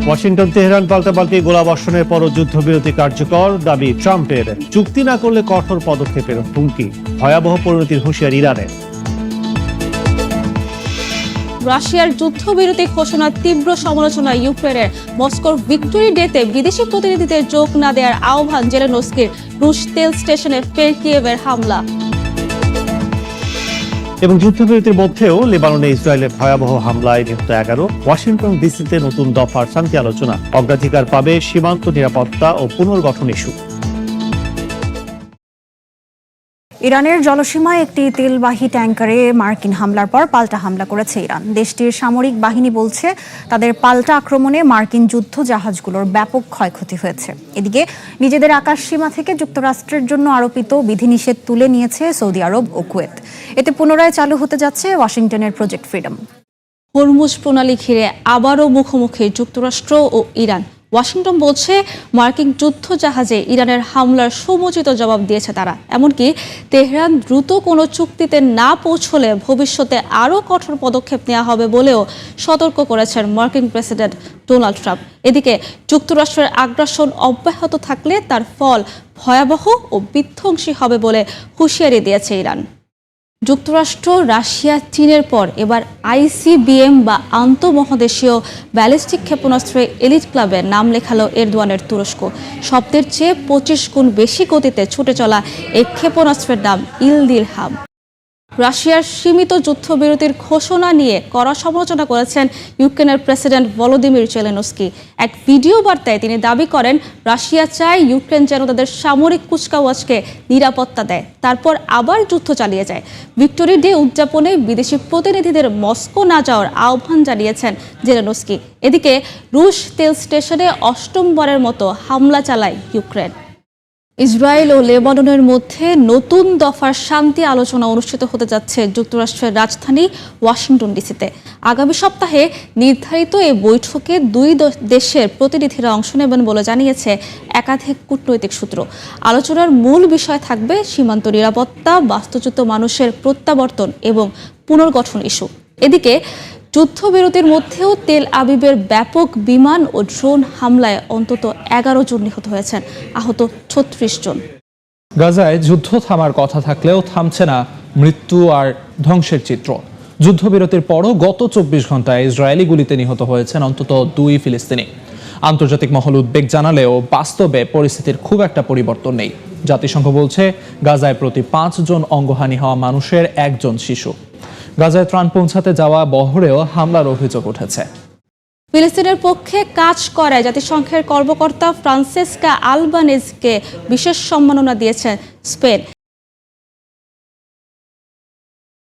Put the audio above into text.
Washington Tehran পাল্টাপাল্টি গোলাবর্ষণের পরও যুদ্ধবিরতি কার্যকর, দাবি ট্রাম্পের। চুক্তি না করলে কঠোর পদক্ষেপের হুমকি, ভয়াবহ পরিণতির হুঁশিয়ারি ইরানের। রাশিয়ার যুদ্ধবিরতি ঘোষণার তীব্র সমালোচনা ইউক্রেনের। মস্কোর ভিক্টোরি ডেতে বিদেশি প্রতিনিধিদের যোগ না দেওয়ার আহ্বান জেলেনস্কির। রুশ তেল স্টেশনে ফের কিয়েভের হামলা। এবং যুদ্ধবিরতির মধ্যেও লেবাননে ইসরায়েলের ভয়াবহ হামলায় নিহত 11। ওয়াশিংটন ডিসিতে নতুন দফার শান্তি আলোচনা, অগ্রাধিকার পাবে সীমান্ত নিরাপত্তা ও পুনর্গঠন ইস্যু। ইরানের জলসীমায় একটি তেলবাহী ট্যাঙ্কারে মার্কিন হামলার পর পাল্টা হামলা করেছে ইরান। দেশটির সামরিক বাহিনী বলছে তাদের পাল্টা আক্রমণে মার্কিন যুদ্ধ জাহাজগুলোর ব্যাপক ক্ষয়ক্ষতি হয়েছে। এদিকে নিজেদের আকাশসীমা থেকে যুক্তরাষ্ট্রের জন্য আরোপিত বিধিনিষেধ তুলে নিয়েছে সৌদি আরব ও কুয়েত। এতে পুনরায় চালু হতে যাচ্ছে ওয়াশিংটনের প্রজেক্ট ফ্রিডম। হরমুজ প্রণালী ঘিরে আবারও মুখোমুখি যুক্তরাষ্ট্র ও ইরান। ওয়াশিংটন বলছে মার্কিন যুদ্ধ জাহাজে ইরানের হামলার সমুচিত জবাব দিয়েছে তারা। এমনকি তেহরান দ্রুত কোনো চুক্তিতে না পৌঁছলে ভবিষ্যতে আরও কঠোর পদক্ষেপ নেওয়া হবে বলেও সতর্ক করেছেন মার্কিন প্রেসিডেন্ট ডোনাল্ড ট্রাম্প। এদিকে যুক্তরাষ্ট্রের আগ্রাসন অব্যাহত থাকলে তার ফল ভয়াবহ ও বিধ্বংসী হবে বলে হুঁশিয়ারি দিয়েছে ইরান। যুক্তরাষ্ট্র, রাশিয়া, চীনের পর এবার আইসিবিএম বা আন্তঃমহাদেশীয় ব্যালিস্টিক ক্ষেপণাস্ত্রের এলিট ক্লাবে নাম লেখালো এরদোয়ানের তুরস্ক। শব্দের চেয়ে 25 গুণ বেশি গতিতে ছুটে চলা এই ক্ষেপণাস্ত্রের নাম ইলদিরহাম। রাশিয়ার সীমিত যুদ্ধবিরতির ঘোষণা নিয়ে কড়া সমালোচনা করেছেন ইউক্রেনের প্রেসিডেন্ট ভলোদিমির জেলেনস্কি। এক ভিডিও বার্তায় তিনি দাবি করেন রাশিয়া চায় ইউক্রেন যেন তাদের সামরিক কুচকাওয়াজকে নিরাপত্তা দেয়, তারপর আবার যুদ্ধ চালিয়ে যায়। ভিক্টোরি ডে উদযাপনে বিদেশি প্রতিনিধিদের মস্কো না যাওয়ার আহ্বান জানিয়েছেন জেলেনস্কি। এদিকে রুশ তেল স্টেশনে অষ্টমবারের মতো হামলা চালায় ইউক্রেন। ইসরায়েল ও লেবাননের মধ্যে নতুন দফার শান্তি আলোচনা অনুষ্ঠিত হতে যাচ্ছে যুক্তরাষ্ট্রের রাজধানী ওয়াশিংটন ডিসিতে। আগামী সপ্তাহে নির্ধারিত এই বৈঠকে দুই দেশের প্রতিনিধিরা অংশ নেবেন বলে জানিয়েছে একাধিক কূটনৈতিক সূত্র। আলোচনার মূল বিষয় থাকবে সীমান্ত নিরাপত্তা, বাস্তুচ্যুত মানুষের প্রত্যাবর্তন এবং পুনর্গঠন ইস্যু। এদিকে যুদ্ধবিরতির মধ্যেও তেল আবিবের ব্যাপক বিমান ও ড্রোন হামলায় অন্তত 11 জন নিহত হয়েছেন, আহত 36 জন। গাজায় যুদ্ধ থামার কথা থাকলেও থামছে না মৃত্যু আর ধ্বংসের চিত্র। যুদ্ধবিরতির পরও গত 24 ঘন্টায় ইসরায়েলি গুলিতে নিহত হয়েছেন অন্তত 2 ফিলিস্তিনি। আন্তর্জাতিক মহল উদ্বেগ জানালেও বাস্তবে পরিস্থিতির খুব একটা পরিবর্তন নেই। জাতিসংঘ বলছে গাজায় প্রতি 5 জন অঙ্গহানি হওয়া মানুষের 1 জন শিশু। গাজায় ত্রাণ পৌঁছাতে যাওয়া বহরেও হামলার অভিযোগ উঠেছে। ফিলিস্তিনের পক্ষে কাজ করায় জাতিসংঘের কর্মকর্তা ফ্রান্সেসকা আলবানেজকে বিশেষ সম্মাননা দিয়েছে স্পেন।